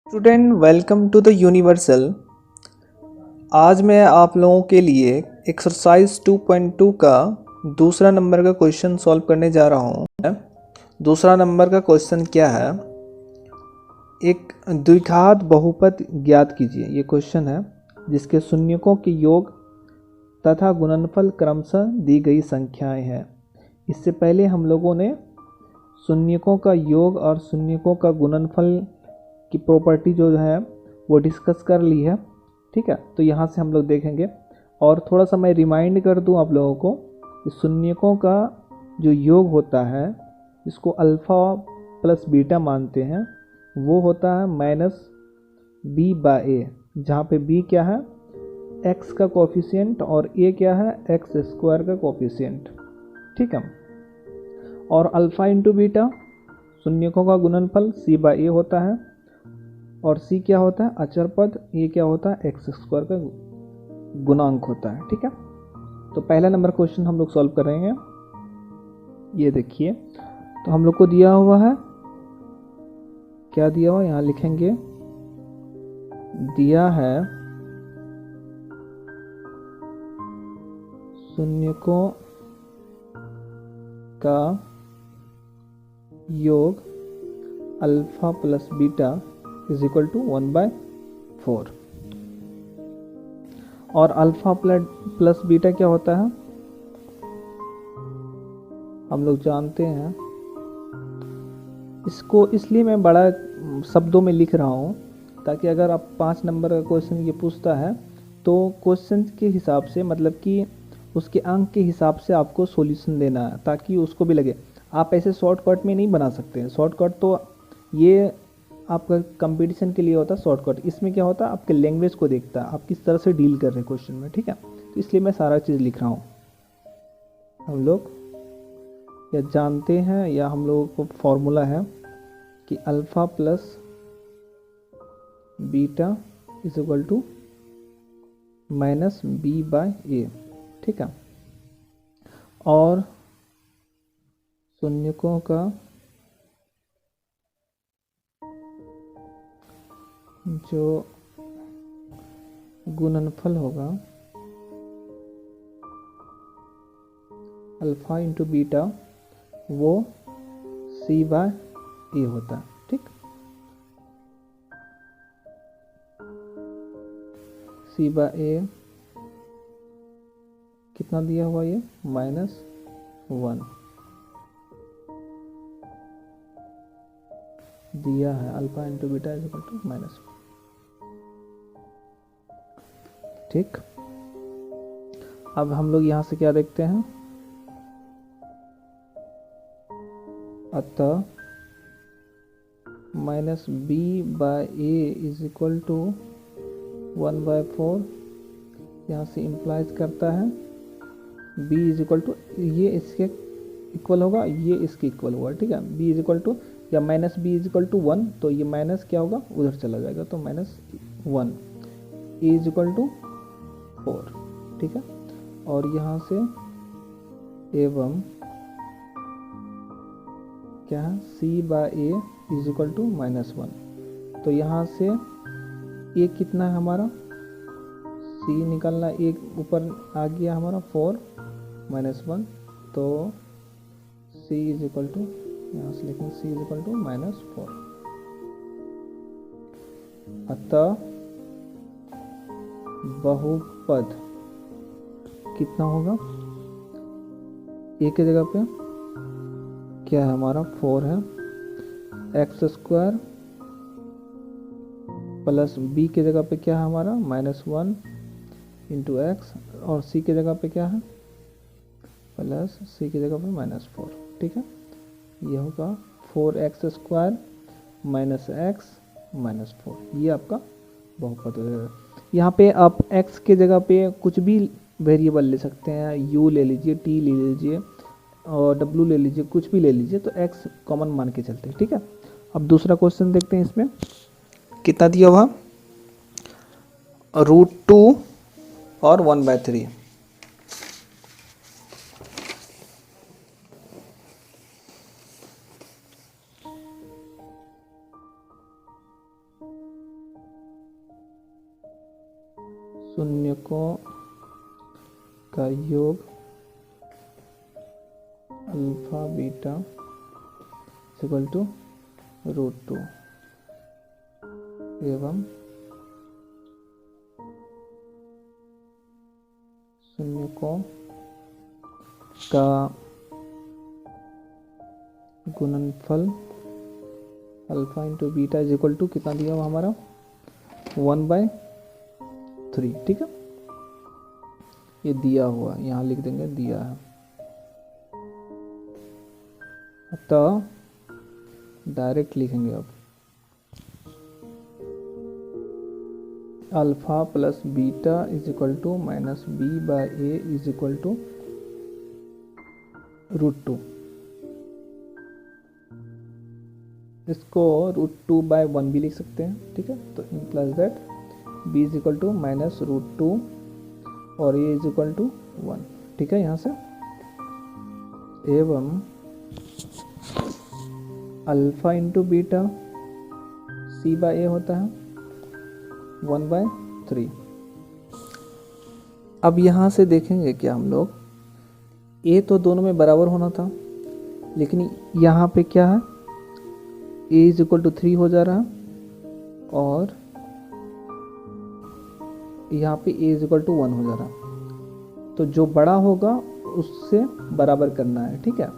Student welcome to the Universal. आज मैं आप लोगों के लिए एक्सरसाइज 2.2 का दूसरा नंबर का क्वेश्चन सॉल्व करने जा रहा हूँ। दूसरा नंबर का क्वेश्चन क्या है, एक द्विघात बहुपद ज्ञात कीजिए। ये क्वेश्चन है जिसके शून्यकों के योग तथा गुणनफल क्रमशः दी गई संख्याएं हैं। इससे पहले हम लोगों ने शून्यकों का योग और शून्यकों का गुणनफल की प्रॉपर्टी जो है वो डिस्कस कर ली है। ठीक है, तो यहाँ से हम लोग देखेंगे और थोड़ा सा मैं रिमाइंड कर दूँ आप लोगों को कि शून्यकों का जो योग होता है इसको अल्फ़ा प्लस बीटा मानते हैं, वो होता है -b/a, जहाँ पे b क्या है x का कोफिशिएंट और a क्या है x² का कोफिशिएंट। ठीक है, और अल्फ़ा इंटू बीटा शून्यकों का गुणनफल c/a होता है और c क्या होता है अचर पद, a क्या होता है x² का गुणांक होता है। ठीक है, तो पहला नंबर क्वेश्चन हम लोग सॉल्व कर रहे हैं। ये देखिए, तो हम लोग को दिया हुआ है, क्या दिया हुआ यहाँ लिखेंगे, दिया है शून्यकों का योग alpha plus beta is equal to 1/4 और अल्फा प्लस बीटा क्या होता है हम लोग जानते हैं। इसको इसलिए मैं बड़ा शब्दों में लिख रहा हूँ ताकि अगर आप 5 नंबर का क्वेश्चन ये पूछता है तो क्वेश्चन के हिसाब से, मतलब कि उसके अंक के हिसाब से आपको सॉल्यूशन देना है ताकि उसको भी लगे। आप ऐसे शॉर्टकट में नहीं बना सकते हैं। शॉर्टकट तो ये आपका कंपटीशन के लिए होता है शॉर्टकट। इसमें क्या होता है आपके लैंग्वेज को देखता है, आप किस तरह से डील कर रहे हैं क्वेश्चन में। ठीक है, तो इसलिए मैं सारा चीज़ लिख रहा हूँ। हम लोग या जानते हैं या हम लोगों को फॉर्मूला है कि alpha plus beta is equal to -b/a। ठीक है, और शून्यकों का जो गुणनफल होगा अल्फ़ा इंटू बीटा वो c/a होता है। ठीक, c/a कितना दिया हुआ, ये -1 दिया है। Alpha into beta is equal to -1। ठीक, अब हम लोग यहाँ से क्या देखते हैं, अतः -b/a इज इक्वल टू 1/4 यहाँ से इम्प्लाइज करता है b इज इक्वल टू, ये इसके इक्वल होगा, ये इसके इक्वल होगा। ठीक है, b इज इक्वल टू या -b इज इक्वल टू 1, तो ये माइनस क्या होगा उधर चला जाएगा, तो -1 a इज इक्वल टू 4। ठीक है, और यहाँ से एवं क्या है c/a इज इक्वल टू -1, तो यहाँ से a कितना है हमारा, c निकालना, एक ऊपर आ गया हमारा 4 -1, तो c इज इक्वल टू, यहाँ से लिखेंगे c इज इक्वल टू -4। अतः बहुपद कितना होगा, a के जगह पे क्या है हमारा 4 है, x² प्लस b के जगह पे क्या है हमारा -1 इंटू x, और c के जगह पे क्या है प्लस c की जगह पे -4। ठीक है, ये होगा 4x² -x -4, ये आपका बहुपद हो जाएगा। यहाँ पे आप x के जगह पे कुछ भी वेरिएबल ले सकते हैं, u ले लीजिए, t ले लीजिए और w ले लीजिए, कुछ भी ले लीजिए, तो x कॉमन मान के चलते हैं। ठीक है, अब दूसरा क्वेश्चन देखते हैं। इसमें कितना दिया हुआ, √2 और 1/3। शून्यकों का योग अल्फा बीटा इक्वल टू √2 एवं शून्यकों का गुणनफल alpha into beta is equal to कितना दिया हुआ हमारा 1/3। ठीक है, ये दिया हुआ, यहाँ लिख देंगे दिया है। तो डायरेक्ट लिखेंगे अब alpha plus beta is equal to minus b/a is equal to √2। इसको √2/1 भी लिख सकते हैं। ठीक है, तो plus that b is equal to minus √2 और a इज इक्वल टू 1। ठीक है, यहाँ से एवं अल्फा इंटू बीटा c/a होता है 1/3। अब यहाँ से देखेंगे क्या हम लोग, a तो दोनों में बराबर होना था, लेकिन यहाँ पे क्या है a इज इक्वल टू 3 हो जा रहा है और यहाँ पे a इज इक्वल टू 1 हो जा रहा है। तो जो बड़ा होगा उससे बराबर करना है। ठीक है,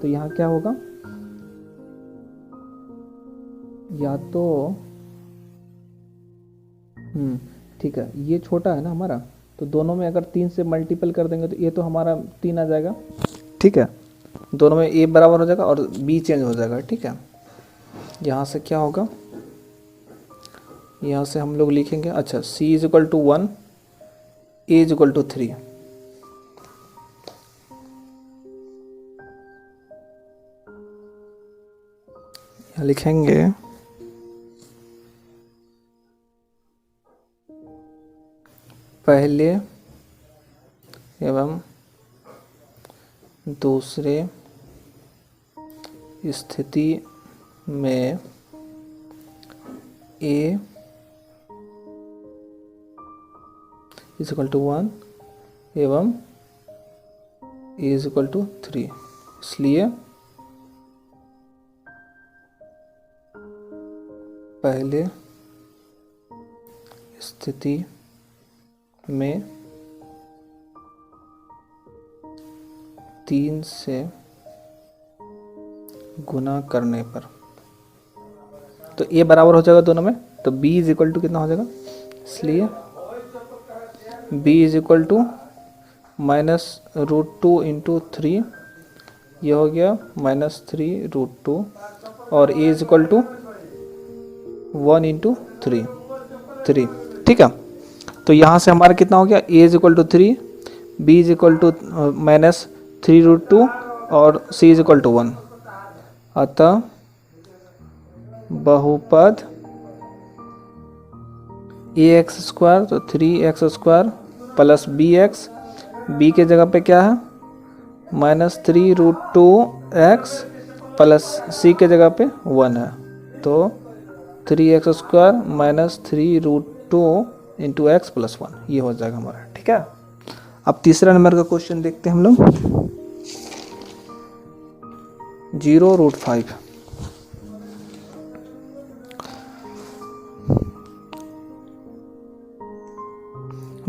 तो यहाँ क्या होगा, या तो ठीक है, ये छोटा है ना हमारा, तो दोनों में अगर 3 से मल्टीपल कर देंगे तो ये तो हमारा 3 आ जाएगा। ठीक है, दोनों में a बराबर हो जाएगा और b चेंज हो जाएगा। ठीक है, यहाँ से क्या होगा, यहाँ से हम लोग लिखेंगे, अच्छा c is equal to 1, a is equal to 3। यहाँ लिखेंगे पहले एवं दूसरे स्थिति में a इज इक्वल टू 1 एवं a इज इक्वल टू 3। इसलिए पहले स्थिति में 3 से गुना करने पर तो a बराबर हो जाएगा दोनों में, तो b इज इक्वल टू कितना हो जाएगा, इसलिए b is equal to minus √2 into 3, ये हो गया -3√2 और a is equal to 1 into 3। ठीक है, तो यहाँ से हमारा कितना हो गया, a is equal to 3, b is equal to -3√2 और c इज इक्वल टू 1। अतः बहुपद ax² तो 3x² प्लस bx, b के जगह पे क्या है -3√2x प्लस c के जगह पे 1 है, तो 3x² minus 3√2 into x plus 1, ये हो जाएगा हमारा। ठीक है, अब तीसरा नंबर का क्वेश्चन देखते हैं हम लोग। 0√5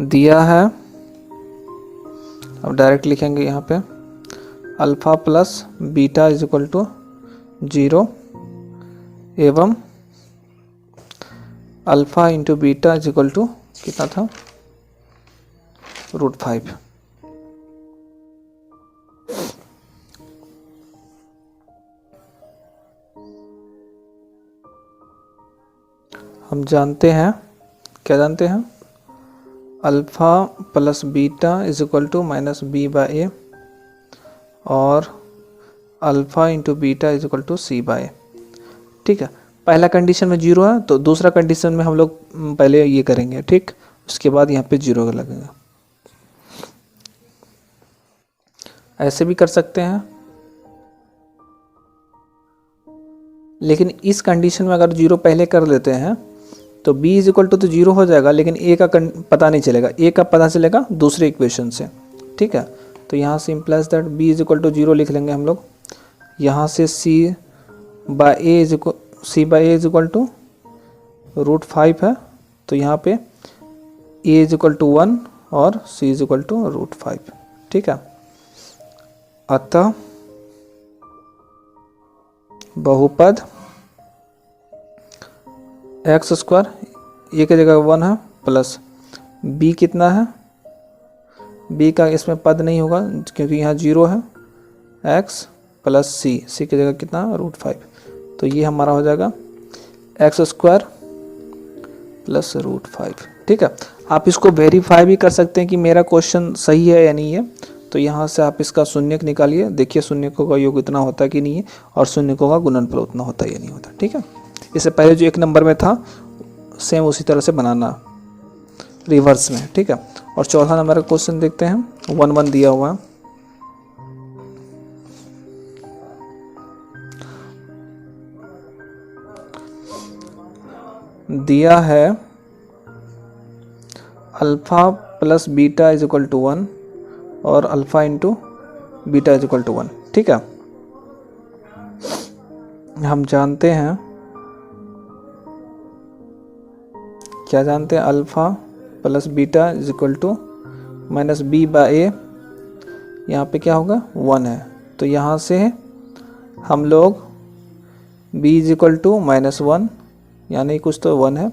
दिया है। अब डायरेक्ट लिखेंगे यहाँ पे alpha plus beta is equal to 0 एवं alpha into beta is equal to कितना था √5। हम जानते हैं, क्या जानते हैं, alpha plus beta is equal to minus b/a और alpha into beta is equal to c/a। ठीक है, पहला कंडीशन में 0 है, तो दूसरा कंडीशन में हम लोग पहले ये करेंगे। ठीक, उसके बाद यहाँ पे 0 लगेगा। ऐसे भी कर सकते हैं, लेकिन इस कंडीशन में अगर 0 पहले कर लेते हैं तो b इज इक्वल टू तो 0 हो जाएगा, लेकिन a का पता नहीं चलेगा। a का पता चलेगा दूसरे इक्वेशन से, ठीक है। तो यहाँ से implies that b is equal to 0 लिख लेंगे हम लोग। यहाँ से c by a is equal to √5 है, तो यहाँ पे a इज इक्वल टू 1 और c इज इक्वल टू √5, ठीक है। अतः बहुपद एक्स स्क्वायर, ए की जगह 1 है, प्लस b कितना है, b का इसमें पद नहीं होगा क्योंकि यहाँ 0 है, x प्लस c की जगह कितना √5। तो ये हमारा हो जाएगा एक्स स्क्वायर प्लस √5, ठीक है। आप इसको वेरीफाई भी कर सकते हैं कि मेरा क्वेश्चन सही है या नहीं है। तो यहाँ से आप इसका शून्यक निकालिए, देखिए शून्यकों का योग इतना होता है कि नहीं है, और शून्यकों का गुणनफल उतना होता है या नहीं होता, ठीक है। इससे पहले जो 1 नंबर में था सेम उसी तरह से बनाना रिवर्स में, ठीक है। और चौथा नंबर का क्वेश्चन देखते हैं, 1 1 दिया हुआ है। दिया है alpha plus beta is equal to 1 और alpha into beta is equal to 1, ठीक है। हम जानते हैं, क्या जानते हैं, alpha plus beta is equal to minus B by A, यहाँ पे क्या होगा 1 है। तो यहाँ से हम लोग b इज इक्वल टू -1 यानी कुछ तो 1 है,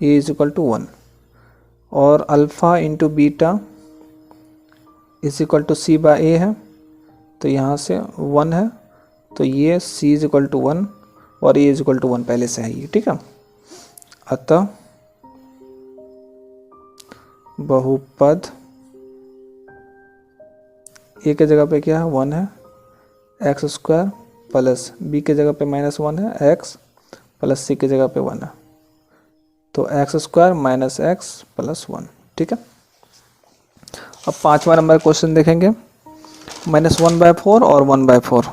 a इज इक्वल टू 1, और alpha into beta is equal to c by a है, तो यहाँ से 1 है, तो ये c इज इक्वल टू 1 और a इज इक्वल टू 1 पहले से है ये, ठीक है। अतः बहुपद a के जगह पे क्या है 1 है, एक्स स्क्वायर प्लस b के जगह पे -1 है, x प्लस c की जगह पे 1 है, तो x square minus x plus 1, ठीक है। अब 5वां नंबर क्वेश्चन देखेंगे, -1/4 और 1/4।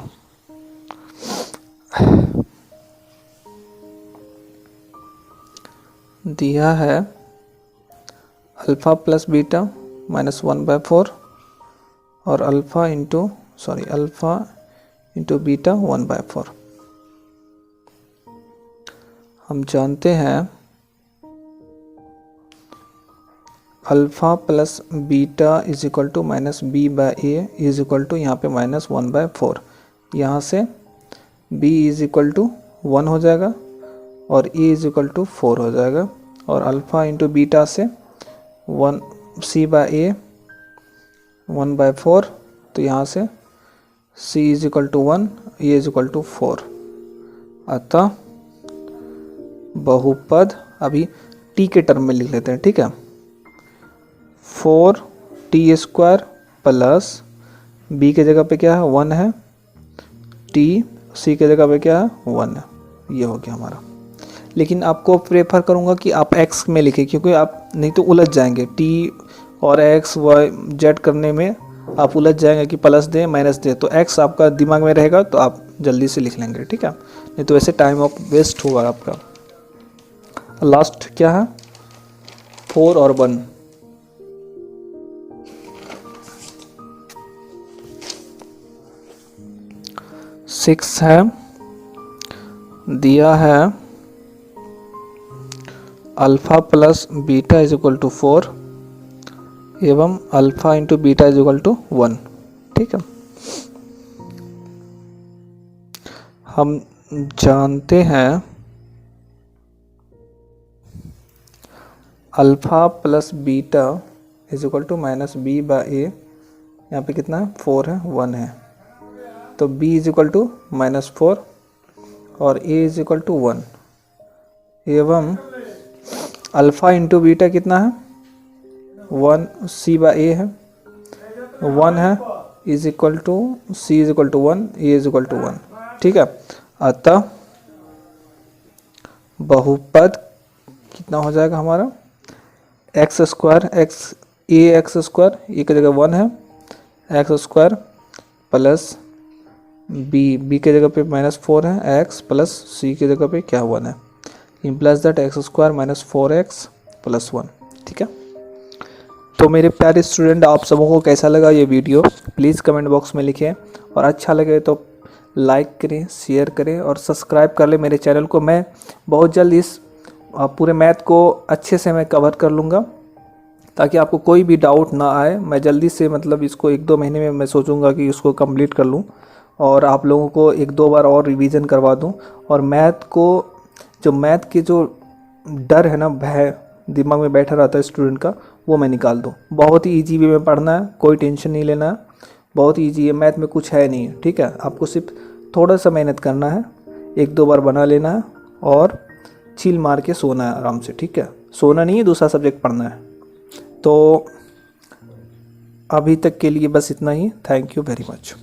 दिया है अल्फ़ा प्लस बीटा -1/4 और अल्फ़ा इंटू बीटा 1/4। हम जानते हैं alpha plus beta is equal to minus B by a is equal to यहाँ पे -1/4। यहाँ से b इज इक्वल टू 1 हो जाएगा और a इज इक्वल टू 4 हो जाएगा, और अल्फ़ा इंटू बीटा से 1 c बाय ए 1/4, तो यहाँ से c is equal to 1, a is equal to 4। अतः बहुपद अभी t के टर्म में लिख लेते हैं, ठीक है। 4t² प्लस b के जगह पे क्या है 1 है, t c के जगह पे क्या है 1 है, ये हो गया हमारा। लेकिन आपको प्रेफर करूँगा कि आप x में लिखें, क्योंकि आप नहीं तो उलझ जाएंगे, t और x y z करने में आप उलझ जाएंगे कि प्लस दे माइनस दे, तो x आपका दिमाग में रहेगा तो आप जल्दी से लिख लेंगे, ठीक है। नहीं तो वैसे टाइम ऑफ वेस्ट होगा आपका। लास्ट क्या है 4 और 1। सिक्स है, दिया है alpha plus beta is equal to 4 एवं alpha into beta is equal to 1, ठीक है। हम जानते हैं alpha plus beta is equal to minus B by A, यहाँ पे कितना है 4 है 1 है, तो b इज इक्वल टू -4 और a इज इक्वल टू 1 एवं अल्फ़ा इंटू बीटा कितना है 1 c बाय a है 1 है, is equal to c is equal to 1, a is equal to 1, ठीक है। अतः बहुपद कितना हो जाएगा हमारा x square x square a की जगह 1 है, एक्स स्क्वायर प्लस बी के जगह पे -4 है, एक्स प्लस सी की जगह पे क्या 1 है, implies that x square minus 4x plus 1। ठीक है, तो मेरे प्यारे स्टूडेंट, आप सबों को कैसा लगा ये वीडियो प्लीज़ कमेंट बॉक्स में लिखें, और अच्छा लगे तो लाइक करें, शेयर करें और सब्सक्राइब कर लें मेरे चैनल को। मैं बहुत जल्द इस पूरे मैथ को अच्छे से मैं कवर कर लूँगा, ताकि आपको कोई भी डाउट ना आए। मैं जल्दी से मतलब इसको 1-2 महीने में मैं सोचूंगा कि इसको कंप्लीट कर लूँ और आप लोगों को 1-2 बार और रिवीजन करवा दूँ, और मैथ को जो मैथ के जो डर है ना, भय दिमाग में बैठा रहता है स्टूडेंट का, वो मैं निकाल दूँ। बहुत ही ईजी वे में पढ़ना है, कोई टेंशन नहीं लेना है, बहुत ईजी है। मैथ में कुछ है नहीं है, ठीक है। आपको सिर्फ थोड़ा सा मेहनत करना है, 1-2 बार बना लेना है और चिल मार के सोना है आराम से, ठीक है। सोना नहीं है, दूसरा सब्जेक्ट पढ़ना है। तो अभी तक के लिए बस इतना ही। Thank you very much.